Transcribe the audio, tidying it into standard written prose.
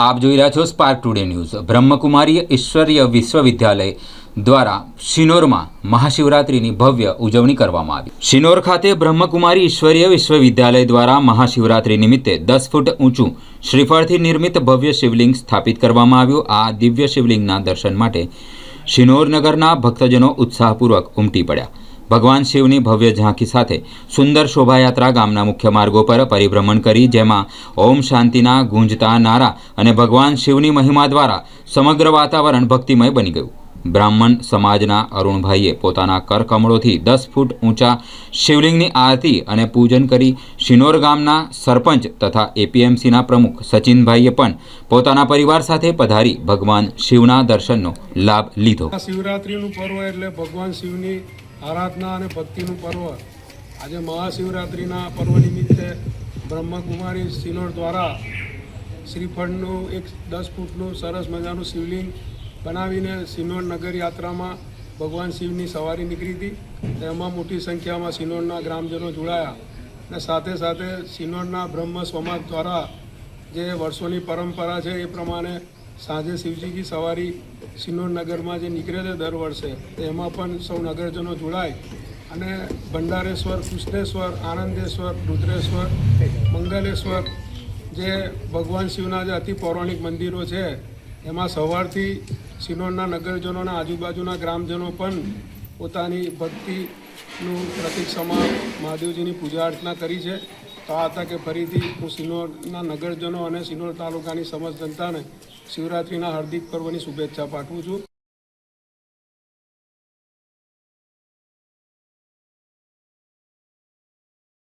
आप જોઈ રહ્યા છો સ્પાર્ક ટુડે ન્યૂઝ। બ્રહ્મકુમારી ઈશ્વરીય વિશ્વવિદ્યાલય દ્વારા શિનોરમાં મહાશિવરાત્રિની ભવ્ય ઉજવણી કરવામાં આવી। શિનોર ખાતે બ્રહ્મકુમારી ઈશ્વરીય વિશ્વવિદ્યાલય દ્વારા મહાશિવરાત્રિ નિમિત્તે 10 ફૂટ ઊંચું શ્રીફળથી નિર્મિત ભવ્ય શિવલિંગ સ્થાપિત કરવામાં આવ્યું। આ દિવ્ય શિવલિંગના દર્શન માટે શિનોર નગરના ભક્તજનો ઉત્સાહપૂર્વક ઉમટી પડ્યા। भगवान शिवनी भव्य झांकी साथे सुंदर शोभायात्रा गामना मुख्य मार्गों पर परिभ्रमण करी, जेमां ओम शांतिना गूंजता नारा अने भगवान शिवनी महिमा द्वारा समग्र वातावरण भक्तिमय बनी गयुं। ब्राह्मण समाजना अरुणभाईए पोताना करकमळोथी 10 फूट ऊंचा शिवलिंगनी आरती अने पूजन करी। शिनोर गामना सरपंच तथा एपीएमसीना प्रमुख सचिनभाईए पण पोताना परिवार साथे पधारी भगवान शिवना दर्शननो लाभ लीधो। शिवरात्रिनुं पर्व एटले भगवान शिवनी आराधना और भक्तिनु पर्व। आज महाशिवरात्रिना पर्व निमित्ते ब्रह्मकुमारी शिनोर द्वारा श्रीफळનું एक 10 ફૂટનું सरस मजाનું शिवलिंग बनावीने शिनोर नगर यात्रा में भगवान शिवनी सवारी निकली थी। तेमां मोटी संख्या में शिनोरना ग्रामजनों जोड़ाया ने साथे साथे शिनोरना ब्रह्म समाज द्वारा जे वर्षों परंपरा है ए प्रमाणे साँजे शिवजी की सवारी शिनोर नगर में जो निकले थे दर वर्षे एमां पण सौ नगरजनों जोड़ाय अने भंडारेश्वर, कृष्णेश्वर, आनंदेश्वर, रुद्रेश्वर, मंगलेश्वर जे भगवान शिवना जे अति पौराणिक मंदिरों है एमां सवारथी शिनोरना नगरजनों ने आजूबाजूना ग्रामजनों पण पोतानी भक्तिनुं प्रतीक समान महादेवजीनी पूजा अर्चना करी है। तो आ तके फरीथी हूँ शिनोरना नगरजनों और शिनोर तालुकानी समस्त जनताने शिवरात्रिना हार्दिक पर्वनी शुभेच्छा पाठवुं छुं।